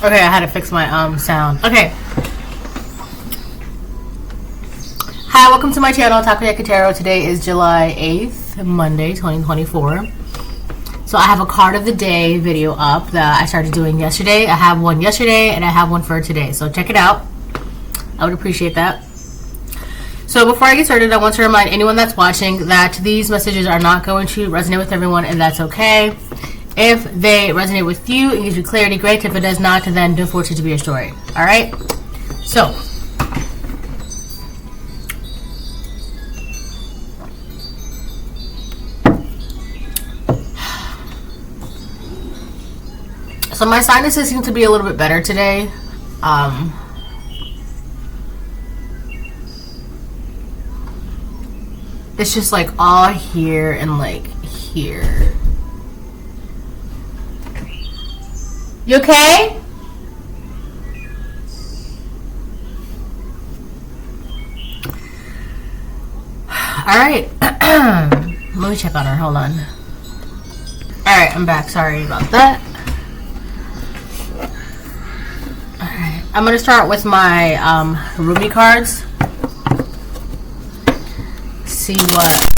Okay, I had to fix my sound. Okay. Hi, welcome to my channel, Takoyaki Tarot. Today is July 8th, Monday, 2024. So I have a card of the day video up that I started doing yesterday. I have one yesterday and I have one for today. So check it out. I would appreciate that. So before I get started, I want to remind anyone that's watching that these messages are not going to resonate with everyone, and that's okay. If they resonate with you and gives you clarity, great. If it does not, then don't force it to be your story. Alright? So my sinuses seem to be a little bit better today. It's just like all here and like here. You okay? Alright. Let me check on her. Hold on. Alright, I'm back. Sorry about that. Alright. I'm going to start with my Ruby cards. See what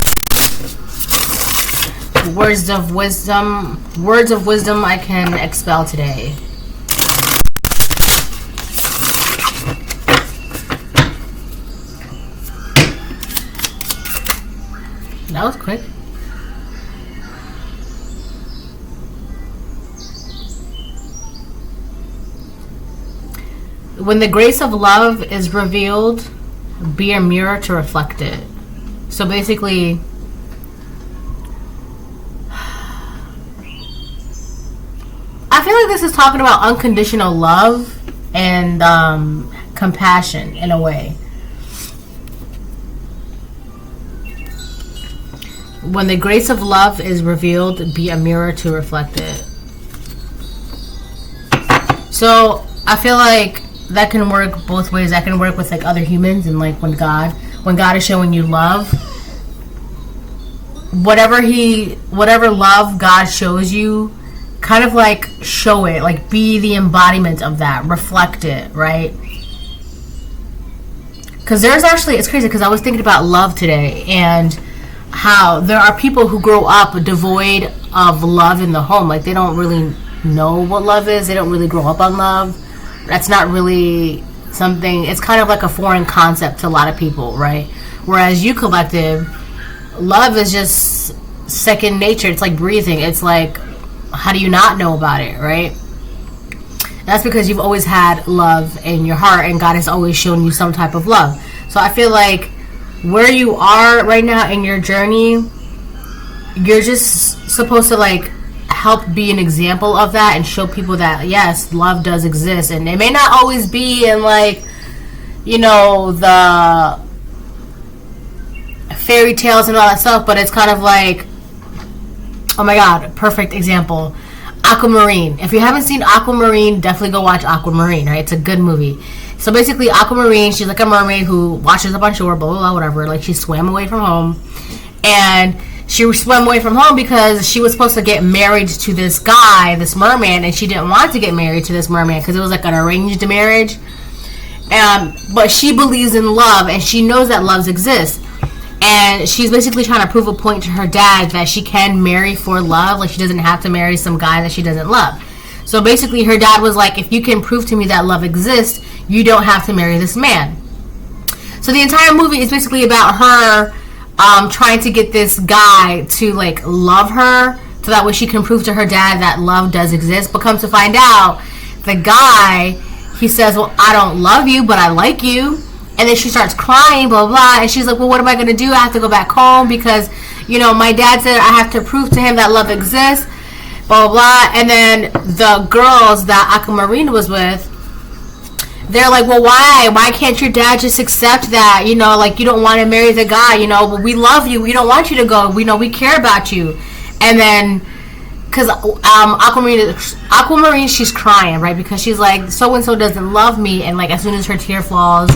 words of wisdom I can expel today. That was quick. When the grace of love is revealed, be a mirror to reflect it. So basically, I feel like this is talking about unconditional love and compassion in a way. When the grace of love is revealed, be a mirror to reflect it. So I feel like that can work both ways. That can work with like other humans, and like when God is showing you love, whatever love God shows you, kind of like show it, like be the embodiment of that, reflect it, right? Because there's actually, it's crazy because I was thinking about love today and how there are people who grow up devoid of love in the home. Like they don't really know what love is. They don't really grow up on love. That's not really something, it's kind of like a foreign concept to a lot of people, right? Whereas you collective, love is just second nature. It's like breathing. It's like, how do you not know about it, right? That's because you've always had love in your heart and God has always shown you some type of love. So I feel like where you are right now in your journey, you're just supposed to like help be an example of that and show people that yes, love does exist. And it may not always be in like, you know, the fairy tales and all that stuff, but it's kind of like, oh my god, perfect example, Aquamarine. If you haven't seen Aquamarine, definitely go watch Aquamarine, right? It's a good movie. So basically Aquamarine, she's like a mermaid who washes up on shore, blah blah blah, whatever. Like she swam away from home, and she swam away from home because she was supposed to get married to this guy, this merman, and she didn't want to get married to this merman because it was like an arranged marriage. But she believes in love and she knows that love exists. And she's basically trying to prove a point to her dad that she can marry for love. Like she doesn't have to marry some guy that she doesn't love. So basically her dad was like, if you can prove to me that love exists, you don't have to marry this man. So the entire movie is basically about her trying to get this guy to like love her, so that way she can prove to her dad that love does exist. But come to find out, the guy, he says, well, I don't love you, but I like you. And then she starts crying, blah, blah, and she's like, well, what am I going to do? I have to go back home because, you know, my dad said I have to prove to him that love exists, blah, blah, blah. And then the girls that Aquamarine was with, they're like, well, why can't your dad just accept that, you know, like you don't want to marry the guy, you know, well, we love you, we don't want you to go, we know we care about you. And then because Aquamarine, she's crying, right, because she's like, so and so doesn't love me. And like as soon as her tear falls,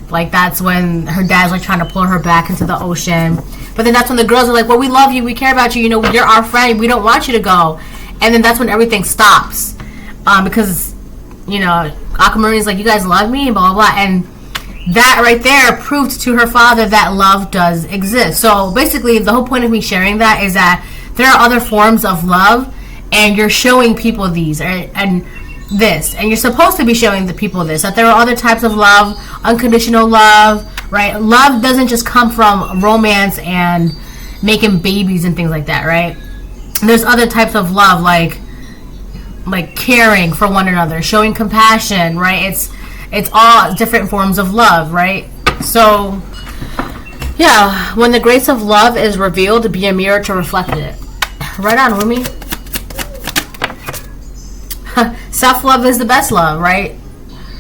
like that's when her dad's like trying to pull her back into the ocean. But then that's when the girls are like, well, we love you, we care about you, you know, you're our friend, we don't want you to go. And then that's when everything stops, because you know, Aquamarine's like, you guys love me, and blah, blah, blah. And that right there proved to her father that love does exist. So basically, the whole point of me sharing that is that there are other forms of love, and you're showing people these, and this. And you're supposed to be showing the people this, that there are other types of love, unconditional love, right? Love doesn't just come from romance and making babies and things like that, right? There's other types of love, like caring for one another, showing compassion, right? It's all different forms of love, right? So yeah, when the grace of love is revealed, be a mirror to reflect it. Right on, Rumi. Self-love is the best love, right?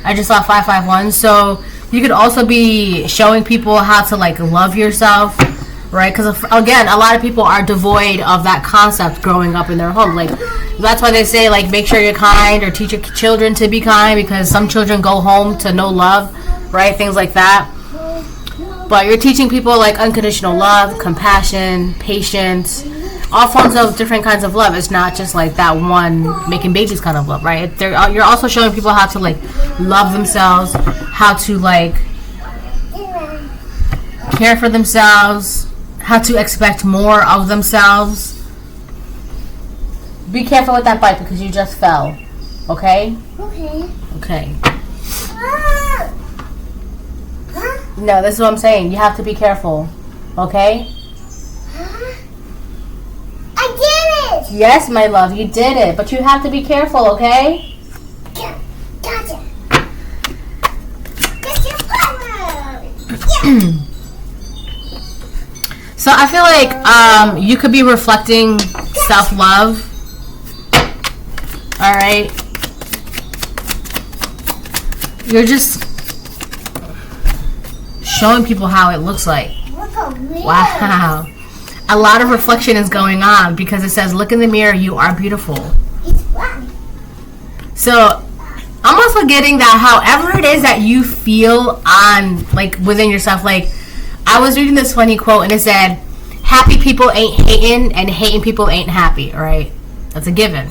I just saw 551. So you could also be showing people how to like love yourself, right? Because again, a lot of people are devoid of that concept growing up in their home. Like, that's why they say, like, make sure you're kind, or teach your children to be kind, because some children go home to no love, right? Things like that. But you're teaching people like unconditional love, compassion, patience, all forms of different kinds of love. It's not just like that one making babies kind of love, right? You're also showing people how to like love themselves, how to like care for themselves, how to expect more of themselves. Be careful with that bike because you just fell. Okay? Okay. No, this is what I'm saying. You have to be careful. Okay? I did it! Yes, my love, you did it. But you have to be careful, okay? Gotcha. That's your power! So I feel like you could be reflecting self-love. Alright? You're just showing people how it looks like. Wow. A lot of reflection is going on because it says, look in the mirror, you are beautiful. So I'm also getting that however it is that you feel on, like, within yourself. Like, I was reading this funny quote and it said, happy people ain't hating and hating people ain't happy, right? That's a given.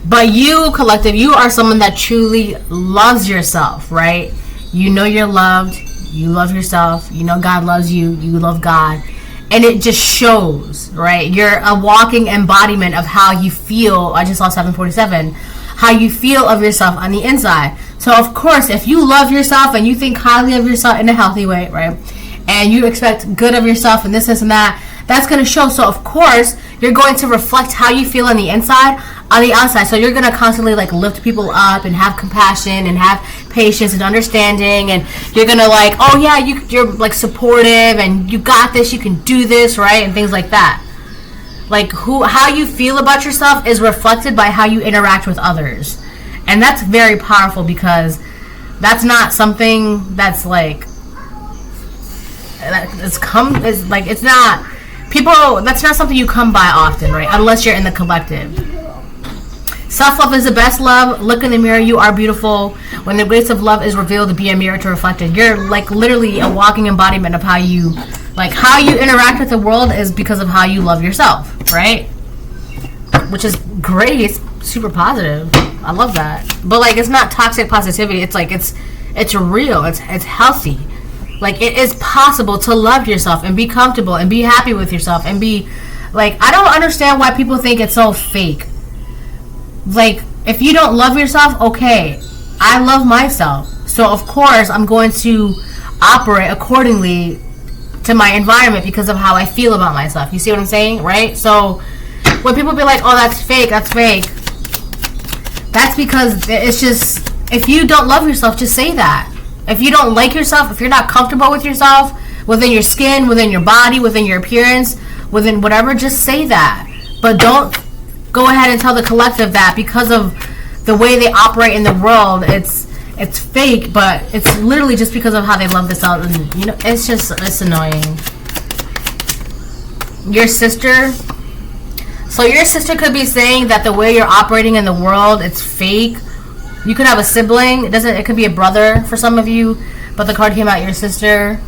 But you, collective, you are someone that truly loves yourself, right? You know you're loved. You love yourself. You know God loves you. You love God. And it just shows, right? You're a walking embodiment of how you feel. I just saw 747. How you feel of yourself on the inside. So, of course, if you love yourself and you think highly of yourself in a healthy way, right? And you expect good of yourself and this and that, that's going to show. So, of course, you're going to reflect how you feel on the inside, on the outside. So, you're going to constantly, like, lift people up and have compassion and have patience and understanding. And you're going to, like, oh, yeah, you're, like, supportive and you got this, you can do this, right? And things like that. Like, how you feel about yourself is reflected by how you interact with others. And that's very powerful because that's not something that's, like, it's not... People, that's not something you come by often, right? Unless you're in the collective. Self-love is the best love. Look in the mirror, you are beautiful. When the grace of love is revealed, be a mirror to reflect it. You're like literally a walking embodiment of how you interact with the world is because of how you love yourself, right? Which is great. It's super positive. I love that. But like, it's not toxic positivity. It's like, it's real. It's healthy. Like, it is possible to love yourself and be comfortable and be happy with yourself and be, like, I don't understand why people think it's so fake. Like, if you don't love yourself, okay, I love myself. So, of course, I'm going to operate accordingly to my environment because of how I feel about myself. You see what I'm saying, right? So, when people be like, oh, that's fake, that's because it's just, if you don't love yourself, just say that. If you don't like yourself, if you're not comfortable with yourself, within your skin, within your body, within your appearance, within whatever, just say that. But don't go ahead and tell the collective that because of the way they operate in the world, it's fake, but it's literally just because of how they love themselves. And, you know, it's annoying. Your sister. So your sister could be saying that the way you're operating in the world, it's fake. You could have a sibling. It could be a brother for some of you, but the card came out your sister.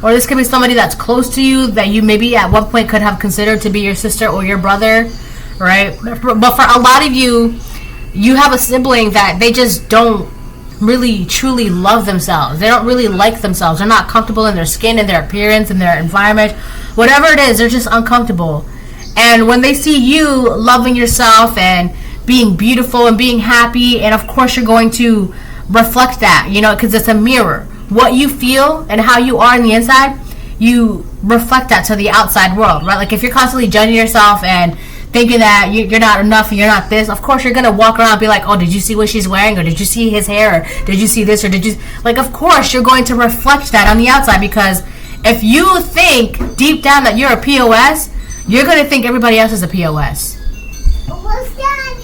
Or this could be somebody that's close to you that you maybe at one point could have considered to be your sister or your brother, right? But for a lot of you, you have a sibling that they just don't really truly love themselves. They don't really like themselves. They're not comfortable in their skin, in their appearance, in their environment. Whatever it is, they're just uncomfortable. And when they see you loving yourself and being beautiful and being happy, and of course you're going to reflect that, you know, because it's a mirror. What you feel and how you are on the inside, you reflect that to the outside world, right? Like if you're constantly judging yourself and thinking that you're not enough and you're not this, of course you're gonna walk around and be like, oh, did you see what she's wearing, or did you see his hair, or did you see this, or did you, like, of course you're going to reflect that on the outside, because if you think deep down that you're a POS, you're gonna think everybody else is a POS. Almost done.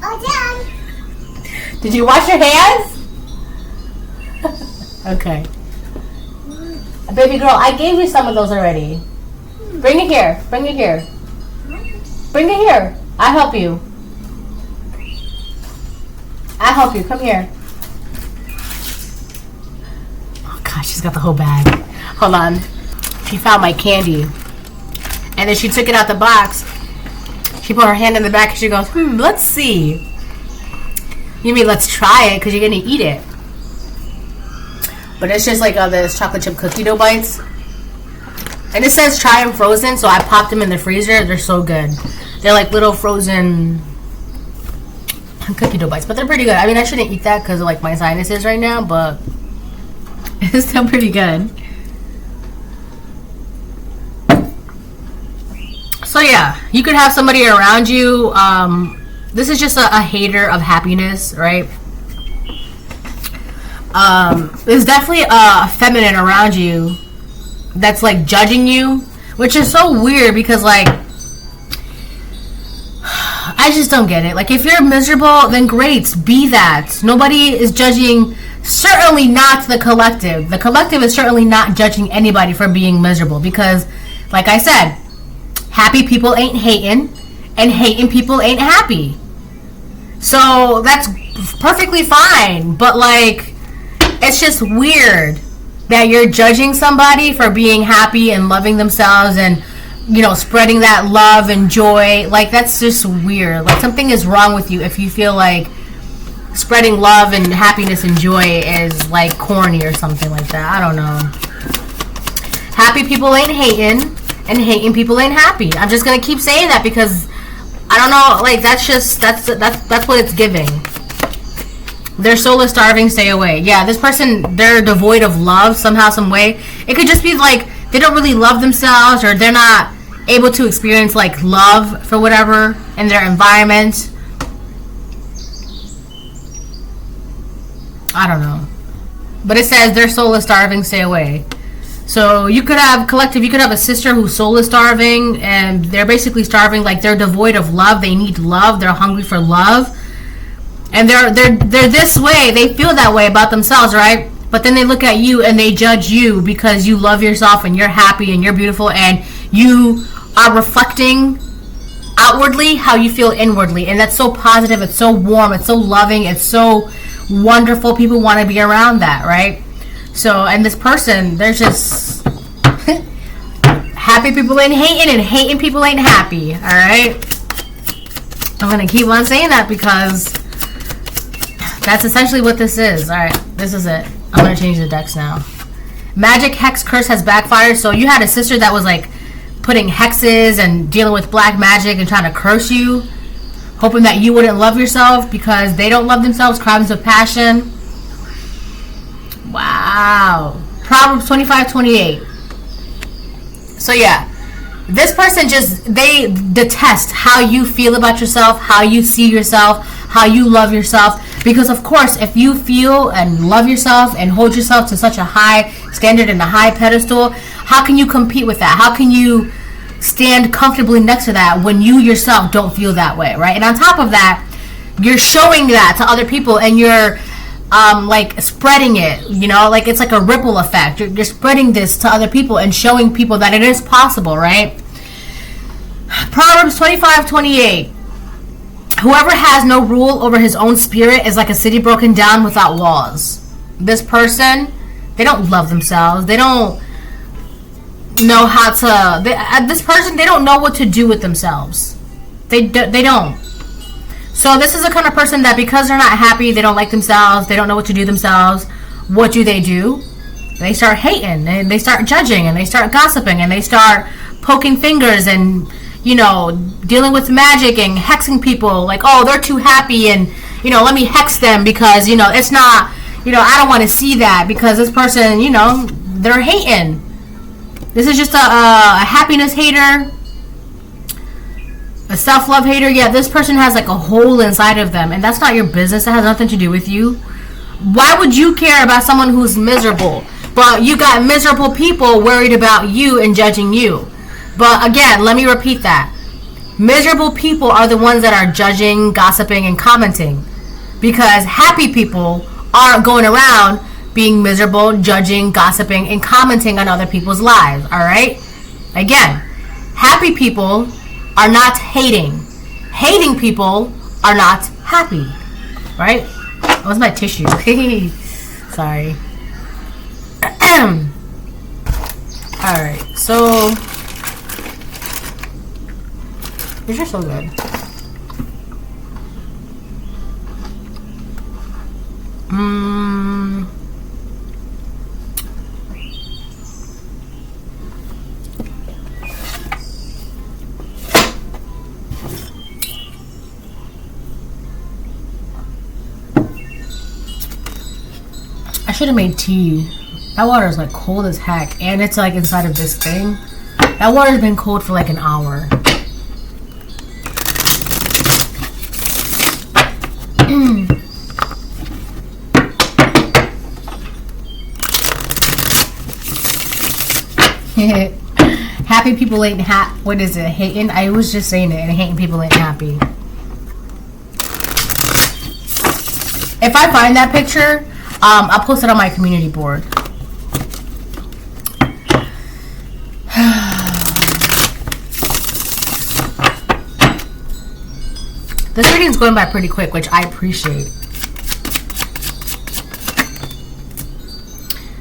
Oh, done. Did you wash your hands? Okay. Baby girl, I gave you some of those already. Bring it here. Bring it here. Bring it here. I'll help you. I'll help you. Come here. Oh, gosh, she's got the whole bag. Hold on. She found my candy. And then she took it out the box. She put her hand in the back and she goes, let's see. You mean let's try it because you're going to eat it. But it's just like this chocolate chip cookie dough bites. And it says try them frozen, so I popped them in the freezer. They're so good. They're like little frozen cookie dough bites, but they're pretty good. I mean, I shouldn't eat that because of like my sinuses right now, but it's still pretty good. So yeah, you could have somebody around you. This is just a hater of happiness, right? There's definitely a feminine around you that's like judging you, which is so weird because like I just don't get it. Like if you're miserable, then great, be that. Nobody is judging, certainly not the collective. The collective is certainly not judging anybody for being miserable because, like I said, happy people ain't hating and hating people ain't happy. So that's perfectly fine, but like it's just weird that you're judging somebody for being happy and loving themselves and, you know, spreading that love and joy. Like, that's just weird. Like, something is wrong with you if you feel like spreading love and happiness and joy is, like, corny or something like that. I don't know. Happy people ain't hating, and hating people ain't happy. I'm just gonna keep saying that because, I don't know, like, that's what it's giving. They're soulless, starving, stay away. Yeah, this person, they're devoid of love somehow, some way. It could just be like they don't really love themselves, or they're not able to experience like love for whatever in their environment. I don't know. But it says they're soulless, starving, stay away. So you could have collective, you could have a sister who's soulless, starving, and they're basically starving, like they're devoid of love. They need love. They're hungry for love. And they're this way, they feel that way about themselves, right? But then they look at you and they judge you because you love yourself and you're happy and you're beautiful and you are reflecting outwardly how you feel inwardly. And that's so positive, it's so warm, it's so loving, it's so wonderful. People want to be around that, right? So, and this person, they're just happy people ain't hating and hating people ain't happy, alright? I'm going to keep on saying that because that's essentially what this is. Alright, this is it. I'm going to change the decks now. Magic hex curse has backfired. So you had a sister that was like putting hexes and dealing with black magic and trying to curse you, hoping that you wouldn't love yourself because they don't love themselves. Crimes of passion. Wow. Proverbs 25:28. So yeah, this person just, they detest how you feel about yourself, how you see yourself, how you love yourself. Because of course, if you feel and love yourself and hold yourself to such a high standard and a high pedestal, how can you compete with that? How can you stand comfortably next to that when you yourself don't feel that way, right? And on top of that, you're showing that to other people and you're like spreading it, you know, like it's like a ripple effect. You're spreading this to other people and showing people that it is possible, right? Proverbs 25:28. Whoever has no rule over his own spirit is like a city broken down without walls. This person, they don't love themselves. They don't know how to. This person, they don't know what to do with themselves. They don't. So this is the kind of person that because they're not happy, they don't like themselves, they don't know what to do themselves, what do? They start hating, and they start judging, and they start gossiping, and they start poking fingers and, you know, dealing with magic and hexing people. Like, oh, they're too happy, and, you know, let me hex them because, you know, it's not, you know, I don't want to see that because this person, you know, they're hating. This is just a happiness hater, a self-love hater. Yeah, this person has like a hole inside of them, and that's not your business. That has nothing to do with you. Why would you care about someone who's miserable? But you got miserable people worried about you and judging you. But again, let me repeat that. Miserable people are the ones that are judging, gossiping, and commenting. Because happy people aren't going around being miserable, judging, gossiping, and commenting on other people's lives. Alright? Again, happy people are not hating. Hating people are not happy. Right? That was my tissue. Sorry. Alright, so these are so good. I should have made tea. That water is like cold as heck, and it's like inside of this thing. That water's been cold for like an hour. Happy people ain't what is it? Hating? I was just saying it, and hating people ain't happy. If I find that picture, I'll post it on my community board. This reading's going by pretty quick, which I appreciate.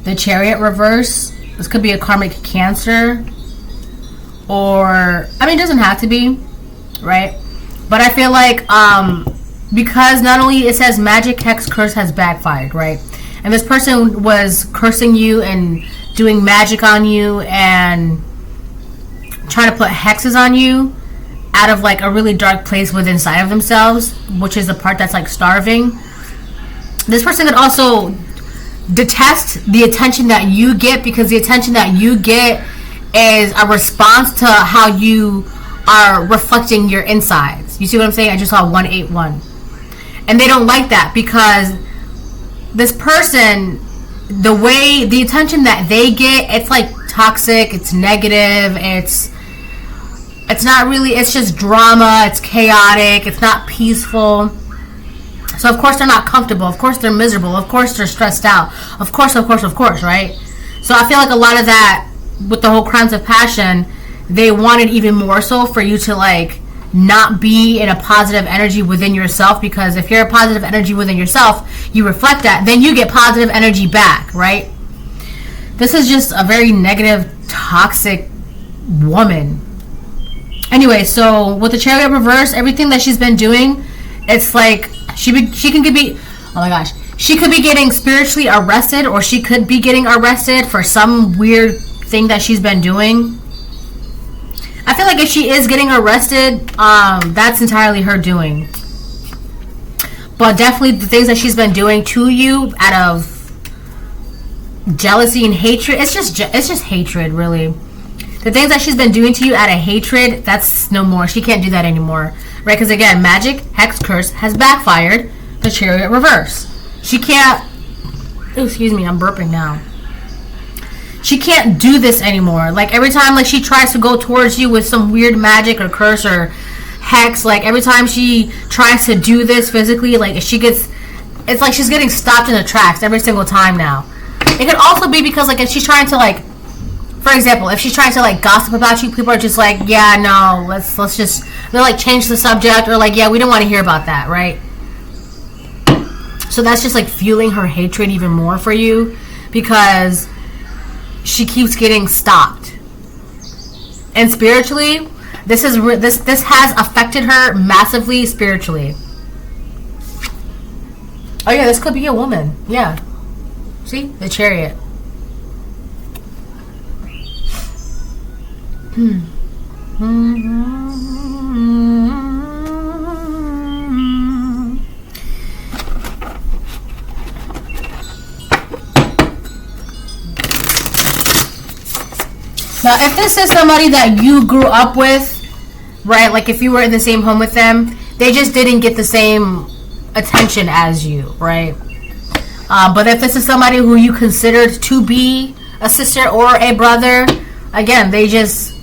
The Chariot reverse. This could be a karmic Cancer. Or, I mean, it doesn't have to be, right? But I feel like, because not only it says magic, hex, curse has backfired, right? And this person was cursing you and doing magic on you and trying to put hexes on you out of like a really dark place within inside of themselves, which is the part that's like starving. This person could also detest the attention that you get, because the attention that you get is a response to how you are reflecting your insides. You see what I'm saying? I just saw 181. And they don't like that because this person, the attention that they get, it's like toxic, it's negative, it's not really, it's just drama, it's chaotic, it's not peaceful. So of course they're not comfortable, of course they're miserable, of course they're stressed out, of course, right? So I feel like a lot of that, with the whole crimes of passion, they wanted even more so for you to like not be in a positive energy within yourself, because if you're a positive energy within yourself, you reflect that, then you get positive energy back, right? This is just a very negative, toxic woman. Anyway, so with the Chariot reverse, everything that she's been doing, it's like she could be, oh my gosh, she could be getting spiritually arrested, or she could be getting arrested for some weird thing that she's been doing. I feel like if she is getting arrested, that's entirely her doing. But definitely the things that she's been doing to you out of jealousy and hatred, it's just hatred, really. The things that she's been doing to you out of hatred, that's no more. She can't do that anymore, right? Because again, magic, hex, curse has backfired. The Chariot reverse. She can't. Oh, excuse me, I'm burping now. She can't do this anymore. Like every time like she tries to go towards you with some weird magic or curse or hex, like every time she tries to do this physically, like it's like she's getting stopped in the tracks every single time now. It could also be because like if she's trying to like, for example, if she's trying to like gossip about you, people are just like, yeah, no, let's just, they'll like change the subject, or like, yeah, we don't want to hear about that, right? So that's just like fueling her hatred even more for you, because she keeps getting stopped. And spiritually, this has affected her massively spiritually. Oh yeah, this could be a woman. Yeah. See? The Chariot. Now, if this is somebody that you grew up with, right, like if you were in the same home with them, they just didn't get the same attention as you, right? But if this is somebody who you considered to be a sister or a brother, again, they just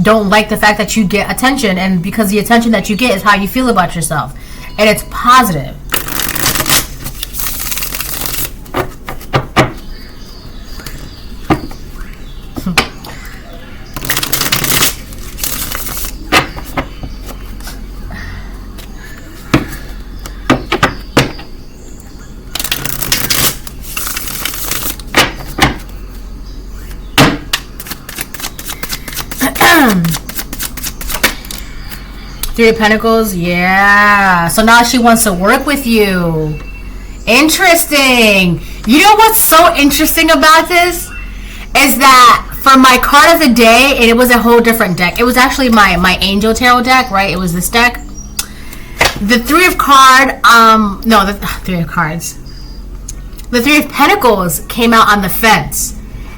don't like the fact that you get attention, and because the attention that you get is how you feel about yourself, and it's positive. Three of Pentacles, yeah. So now she wants to work with you. Interesting. You know what's so interesting about this? Is that for my card of the day, and it was a whole different deck. It was actually my Angel Tarot deck, right? It was this deck. The Three of Three of Cards. The Three of Pentacles came out on the fence.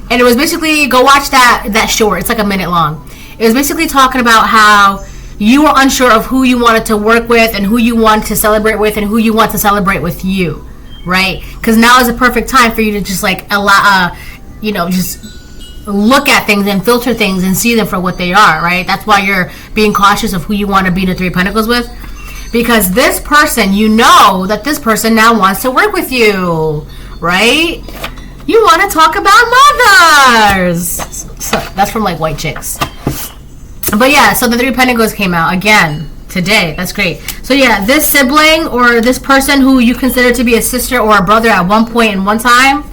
And it was basically, go watch that short. It's like a minute long. It was basically talking about how you were unsure of who you wanted to work with and who you wanted to celebrate with and who you want to celebrate with you, right? Because now is a perfect time for you to just like allow, just look at things and filter things and see them for what they are, right? That's why you're being cautious of who you want to be in the Three of Pentacles with, because this person, you know that this person now wants to work with you, right? You want to talk about mothers. So that's from like White Chicks. But yeah, so the Three of Pentacles came out again today. That's great. So yeah, this sibling or this person who you consider to be a sister or a brother at one point in one time,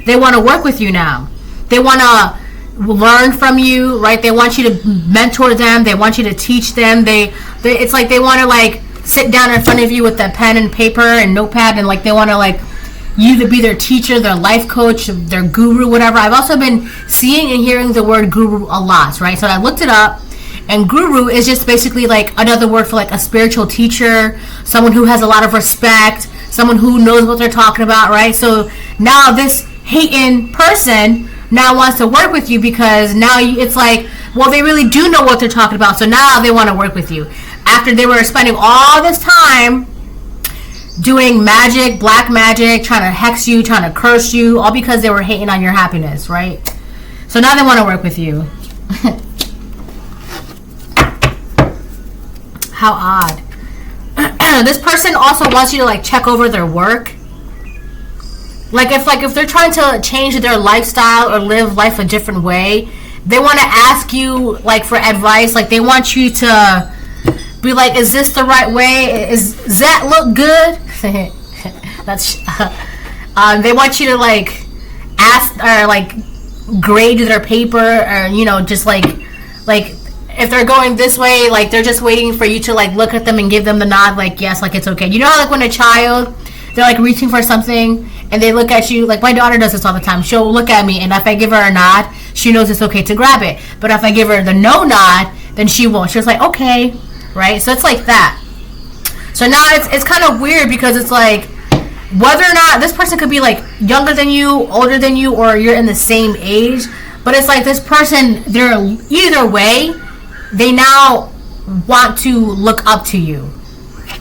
they want to work with you now. They want to learn from you, right? They want you to mentor them. They want you to teach them. It's like they want to like sit down in front of you with a pen and paper and notepad, and like they want to like you to be their teacher, their life coach, their guru, whatever. I've also been seeing and hearing the word guru a lot, right? So I looked it up. And guru is just basically like another word for like a spiritual teacher, someone who has a lot of respect, someone who knows what they're talking about, right? So now this hating person now wants to work with you because now it's like, well, they really do know what they're talking about. So now they want to work with you. After they were spending all this time doing magic, black magic, trying to hex you, trying to curse you, all because they were hating on your happiness, right? So now they want to work with you. How odd. This person also wants you to like check over their work. Like if they're trying to change their lifestyle or live life a different way, they want to ask you like for advice. Like they want you to be like, is this the right way? Does that look good? That's they want you to like ask or like grade their paper, or just like if they're going this way, like they're just waiting for you to like look at them and give them the nod, like yes, like it's okay. You know how like when a child, they're like reaching for something and they look at you, like my daughter does this all the time. She'll look at me and if I give her a nod, she knows it's okay to grab it. But if I give her the no nod, then she won't. She's like, okay, right? So it's like that. So now it's kind of weird because it's like whether or not this person could be like younger than you, older than you, or you're in the same age, but it's like this person, they're either way, they now want to look up to you,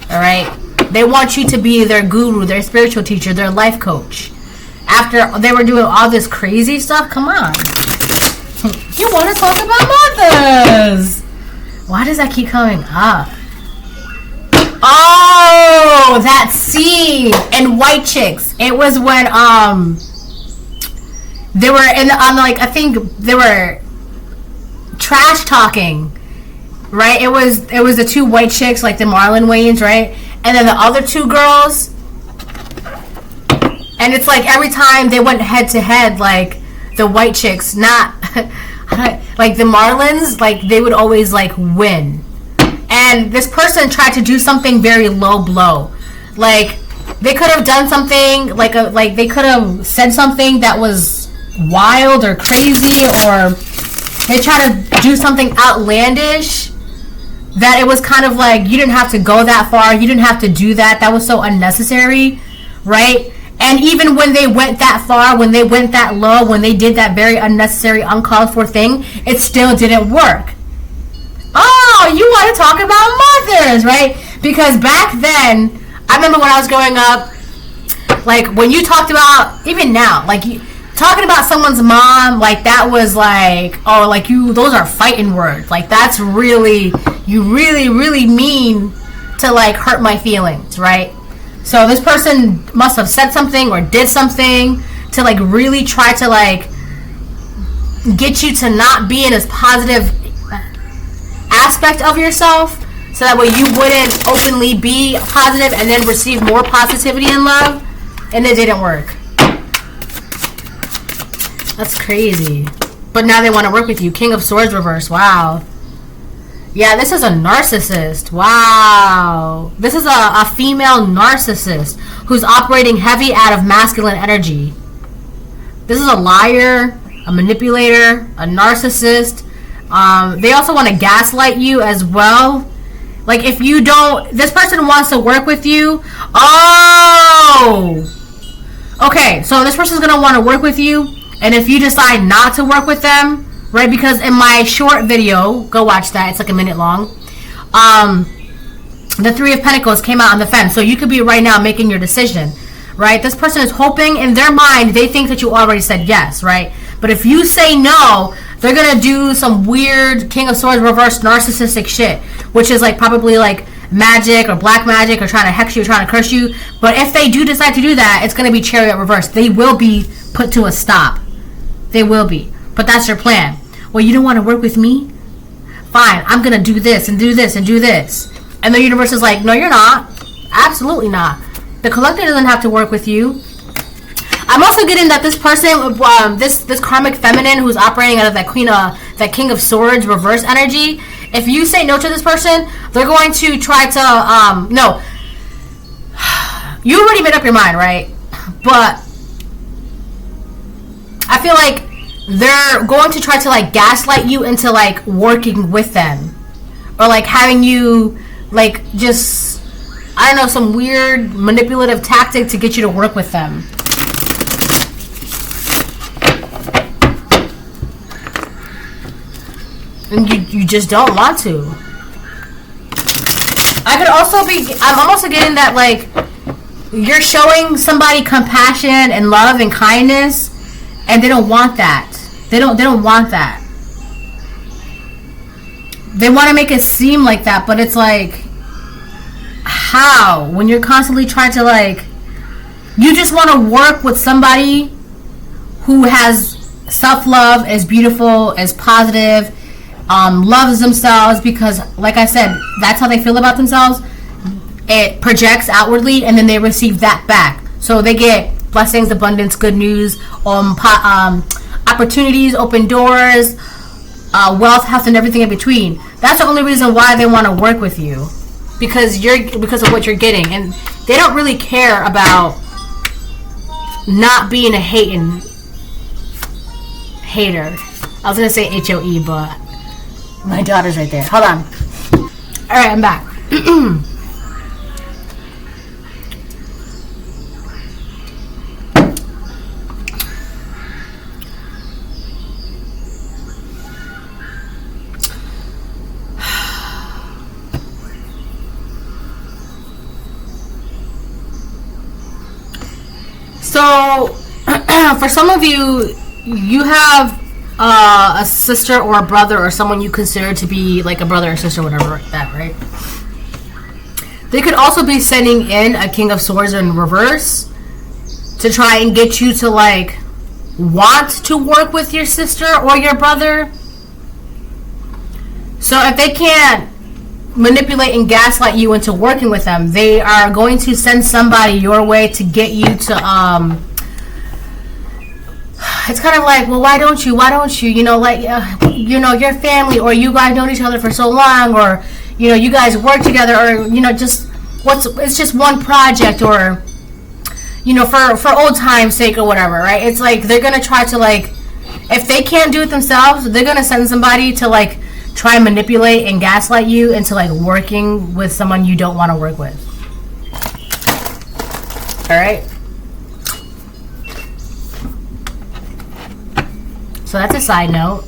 all right? They want you to be their guru, their spiritual teacher, their life coach. After they were doing all this crazy stuff, come on. You want to talk about mothers. Why does that keep coming up? Oh, that scene in White Chicks. It was when they were I think they were trash talking, right? It was the two white chicks, like the Marlon Wayans, right? And then the other two girls, and it's like every time they went head to head, like the white chicks, not like the Marlons, like they would always like win. And this person tried to do something very low blow, like they could have done something like they could have said something that was wild or crazy, or they try to do something outlandish that it was kind of like you didn't have to go that far, you didn't have to do that, that was so unnecessary, right? And even when they went that far, when they went that low, when they did that very unnecessary, uncalled for thing, it still didn't work. Oh, you want to talk about mothers, right? Because back then, I remember when I was growing up, like when you talked about, even now, like talking about someone's mom, like that was like, oh, like those are fighting words. Like that's really, you really, really mean to like hurt my feelings, right? So this person must have said something or did something to like really try to like get you to not be in this positive aspect of yourself, so that way you wouldn't openly be positive and then receive more positivity and love, and it didn't work. That's crazy. But now they want to work with you. King of Swords reverse. Wow. Yeah, this is a narcissist. Wow. This is a female narcissist who's operating heavy out of masculine energy. This is a liar, a manipulator, a narcissist. They also want to gaslight you as well. Like if you don't, this person wants to work with you. Oh! Okay, so this person's going to want to work with you. And if you decide not to work with them, right, because in my short video, go watch that, it's like a minute long, the Three of Pentacles came out on the fence. So you could be right now making your decision, right? This person is hoping, in their mind, they think that you already said yes, right? But if you say no, they're going to do some weird King of Swords reverse narcissistic shit, which is like probably like magic or black magic or trying to hex you, trying to curse you. But if they do decide to do that, it's going to be Chariot reverse. They will be put to a stop. They will be. But that's your plan. Well, you don't want to work with me? Fine, I'm going to do this and do this and do this. And the universe is like, no, you're not. Absolutely not. The collector doesn't have to work with you. I'm also getting that this person, this karmic feminine who's operating out of that King of Swords reverse energy, if you say no to this person, they're going to try to, no. You already made up your mind, right? But I feel like they're going to try to like gaslight you into like working with them, or like having you like just, I don't know, some weird manipulative tactic to get you to work with them. And you just don't want to. I could also be, I'm also getting that like you're showing somebody compassion and love and kindness, and they don't want that. They don't want that. They want to make it seem like that, but it's like, how? When you're constantly trying to like, you just want to work with somebody who has self-love, is beautiful, is positive, loves themselves, because like I said, that's how they feel about themselves. It projects outwardly, and then they receive that back. So they get blessings, abundance, good news, opportunities, open doors, wealth, health, and everything in between. That's the only reason why they want to work with you, because of what you're getting, and they don't really care about not being a hater. I was gonna say HOE, but my daughter's right there. Hold on. All right, I'm back. So, for some of you, you have a sister or a brother or someone you consider to be like a brother or sister, whatever like that, right? They could also be sending in a King of Swords in reverse to try and get you to like want to work with your sister or your brother. So if they can't manipulate and gaslight you into working with them, they are going to send somebody your way to get you to it's kind of like, well, why don't you, you know, like your family, or you guys known each other for so long, or you guys work together, or it's just one project, or you know, for old time's sake or whatever, right? It's like they're gonna try to like, if they can't do it themselves, they're gonna send somebody to like try and manipulate and gaslight you into like working with someone you don't want to work with. All right. So that's a side note.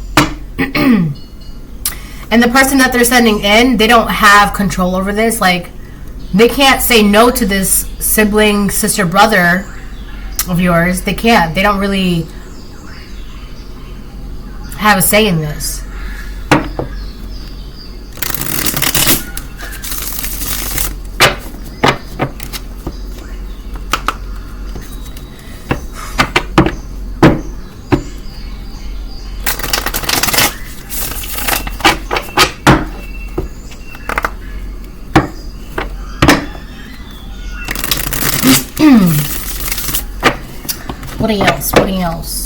And the person that they're sending in, they don't have control over this. Like, they can't say no to this sibling, sister, brother of yours. They can't. They don't really have a say in this. What else? What else?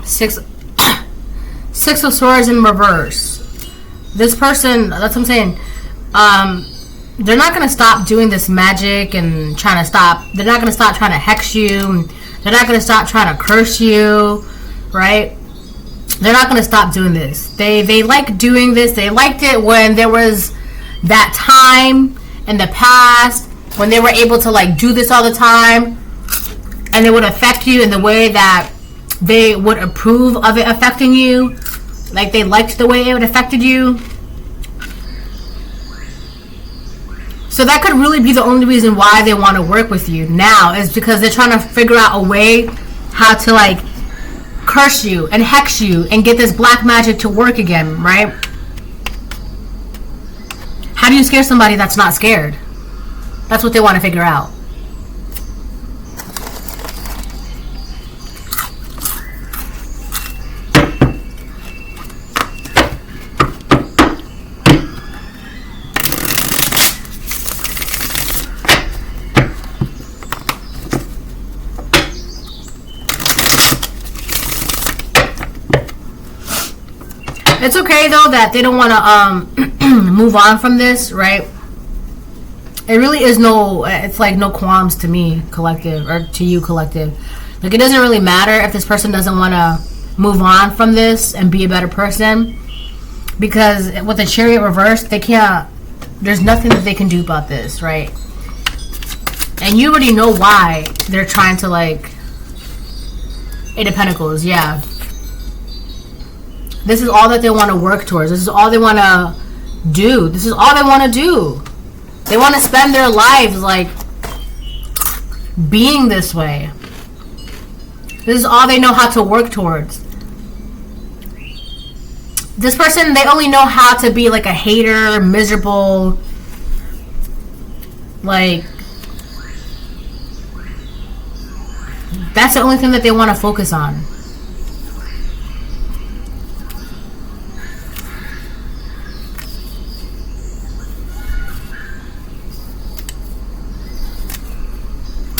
Six of Swords in reverse. This person, that's what I'm saying. They're not gonna stop doing this magic and trying to stop. They're not gonna stop trying to hex you. They're not gonna stop trying to curse you, right? They're not gonna stop doing this. They like doing this. They liked it when there was that time in the past when they were able to like do this all the time, and it would affect you in the way that they would approve of it affecting you. Like, they liked the way it affected you. So that could really be the only reason why they want to work with you now, is because they're trying to figure out a way how to like curse you and hex you and get this black magic to work again, right? How do you scare somebody that's not scared? That's what they want to figure out. It's okay though that they don't want to move on from this, right? It really is no, it's like no qualms to me, collective, or to you, collective. Like, it doesn't really matter if this person doesn't want to move on from this and be a better person, because with the Chariot reverse, they can't, there's nothing that they can do about this, right? And you already know why they're trying to like, Eight of Pentacles, yeah. This is all that they want to work towards. This is all they want to do. This is all they want to do. They want to spend their lives like being this way. This is all they know how to work towards. This person, they only know how to be like a hater, miserable, like, that's the only thing that they want to focus on.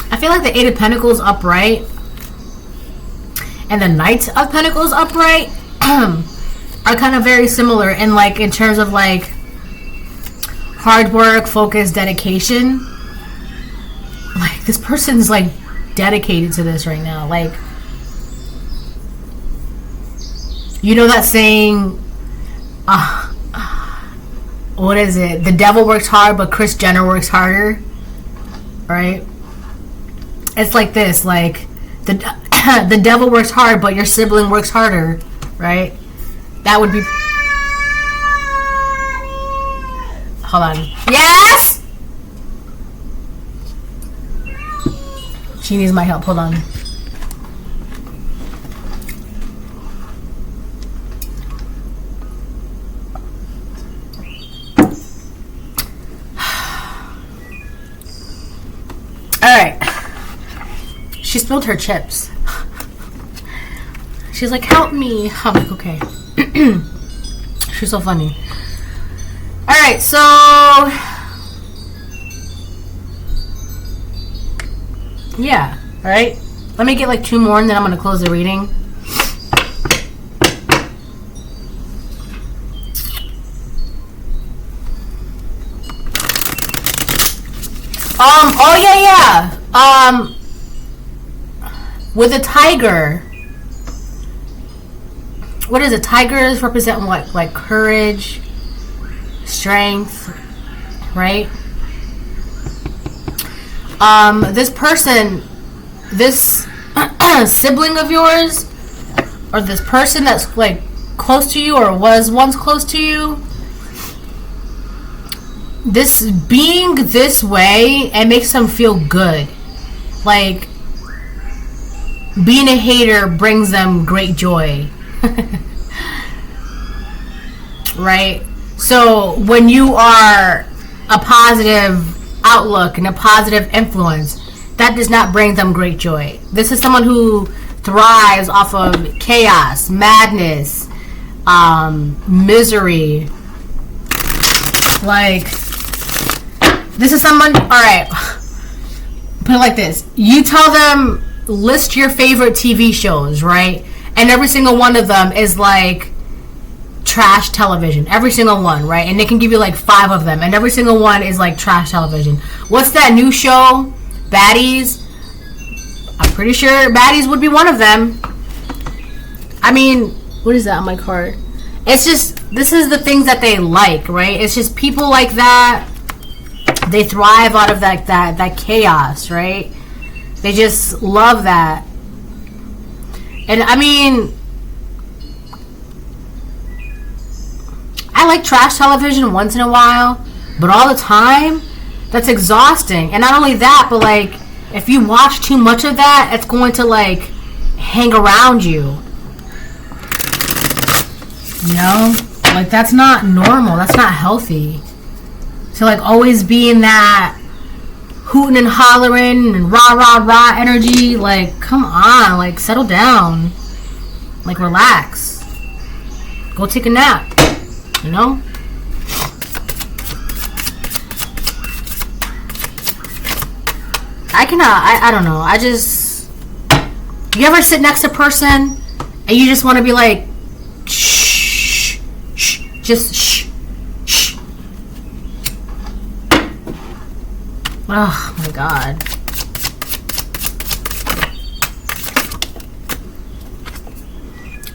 I feel like the Eight of Pentacles upright and the Knight of Pentacles upright are kind of very similar in like, in terms of like hard work, focus, dedication. Like, this person's like dedicated to this right now. Like, you know that saying, what is it? The devil works hard, but Kris Jenner works harder, right? It's like this, like, the devil works hard, but your sibling works harder, right? That would be... Hold on. Yes! She needs my help. Hold on. Alright. She spilled her chips. She's like, help me. I'm like, okay. She's so funny. right, so yeah, all right. Let me get like 2 more and then I'm going to close the reading. Oh yeah. With a tiger. What is it? Tigers represent what? Like courage, strength, right? This person, this sibling of yours, or this person that's like close to you or was once close to you, this being this way, it makes them feel good. Like, being a hater brings them great joy. Right? So when you are a positive outlook and a positive influence, that does not bring them great joy. This is someone who thrives off of chaos, madness, misery. Like, this is someone, alright, put it like this. You tell them, list your favorite TV shows, right? And every single one of them is like trash television. Every single one, right? And they can give you like 5 of them. And every single one is like trash television. What's that new show? Baddies? I'm pretty sure Baddies would be one of them. I mean, what is that on my card? It's just, this is the things that they like, right? It's just people like that. They thrive out of that chaos, right? They just love that. And I mean, I like trash television once in a while, but all the time, that's exhausting. And not only that, but like, if you watch too much of that, it's going to like hang around you. You know? Like, that's not normal. That's not healthy. So like always being that hooting and hollering and rah rah rah energy, like, come on, like, settle down, like, relax, go take a nap, you know? I don't know, you ever sit next to a person and you just want to be like, shh, shh, just shh. Oh my god.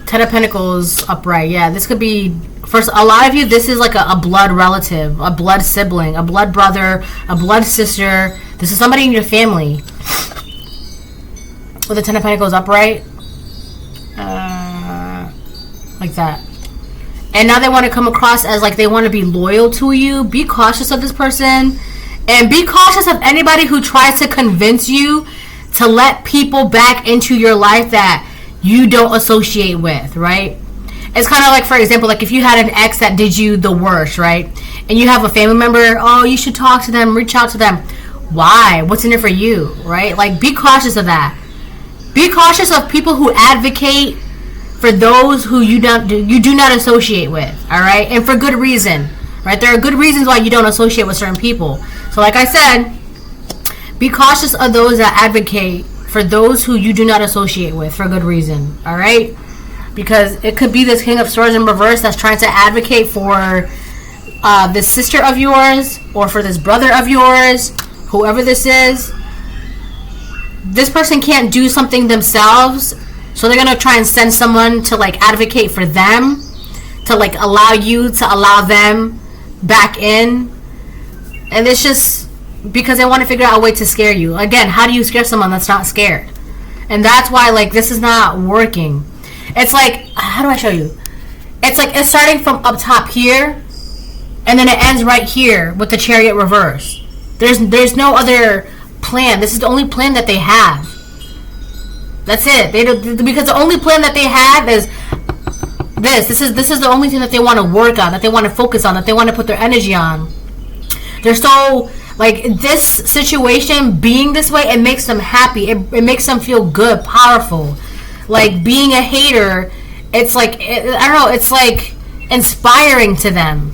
Ten of Pentacles upright. Yeah, this could be, for a lot of you, this is like a blood relative, a blood sibling, a blood brother, a blood sister. This is somebody in your family. With the Ten of Pentacles upright. Like that. And now they want to come across as like they want to be loyal to you. Be cautious of this person. And be cautious of anybody who tries to convince you to let people back into your life that you don't associate with, right? It's kind of like, for example, like if you had an ex that did you the worst, right? And you have a family member, oh, you should talk to them, reach out to them. Why? What's in it for you, right? Like, be cautious of that. Be cautious of people who advocate for those who you do not associate with, all right? And for good reason, right? There are good reasons why you don't associate with certain people. So like I said, be cautious of those that advocate for those who you do not associate with for good reason, all right? Because it could be this King of Swords in reverse that's trying to advocate for this sister of yours or for this brother of yours, whoever this is. This person can't do something themselves, so they're going to try and send someone to like advocate for them, to like allow you to allow them back in. And it's just because they want to figure out a way to scare you. Again, how do you scare someone that's not scared? And that's why, like, this is not working. It's like, how do I show you? It's like it's starting from up top here, and then it ends right here with the Chariot reverse. There's no other plan. This is the only plan that they have. That's it. Because the only plan that they have is this is the only thing that they want to work on, that they want to focus on, that they want to put their energy on. They're so, like, this situation being this way, it makes them happy. It makes them feel good, powerful. Like, being a hater, it's like, I don't know, it's like inspiring to them.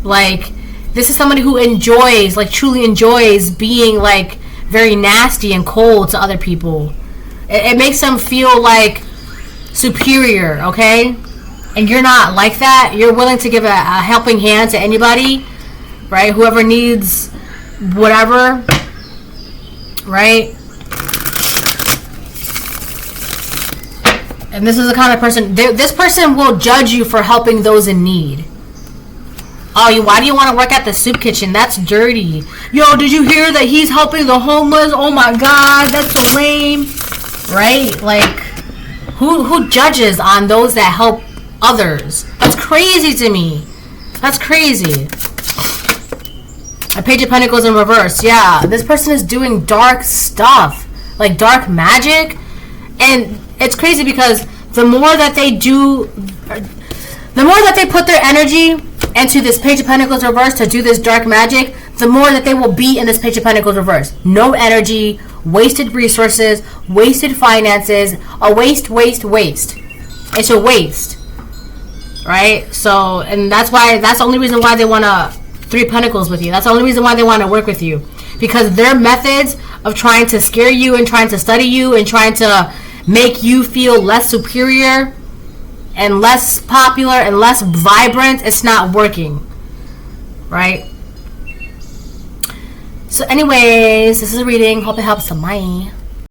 Like, This is somebody who enjoys, like truly enjoys being like very nasty and cold to other people. It makes them feel like superior, okay? And you're not like that. You're willing to give a helping hand to anybody, right? Whoever needs whatever, right? And this is the kind of person, this person will judge you for helping those in need. Oh, why do you want to work at the soup kitchen? That's dirty. Yo, did you hear that he's helping the homeless? Oh my God, that's so lame. Right? Like, who judges on those that help others? That's crazy to me. That's crazy. A Page of Pentacles in reverse. Yeah, this person is doing dark stuff. Like dark magic. And it's crazy because the more that they do, the more that they put their energy into this Page of Pentacles reverse to do this dark magic, the more that they will be in this Page of Pentacles reverse. No energy, wasted resources, wasted finances, a waste. It's a waste, right? So, and that's the only reason why they want to 3 Pentacles with you. That's the only reason why they want to work with you, because their methods of trying to scare you and trying to study you and trying to make you feel less superior and less popular and less vibrant, it's not working, right? So anyways, this is a reading. Hope it helps somebody.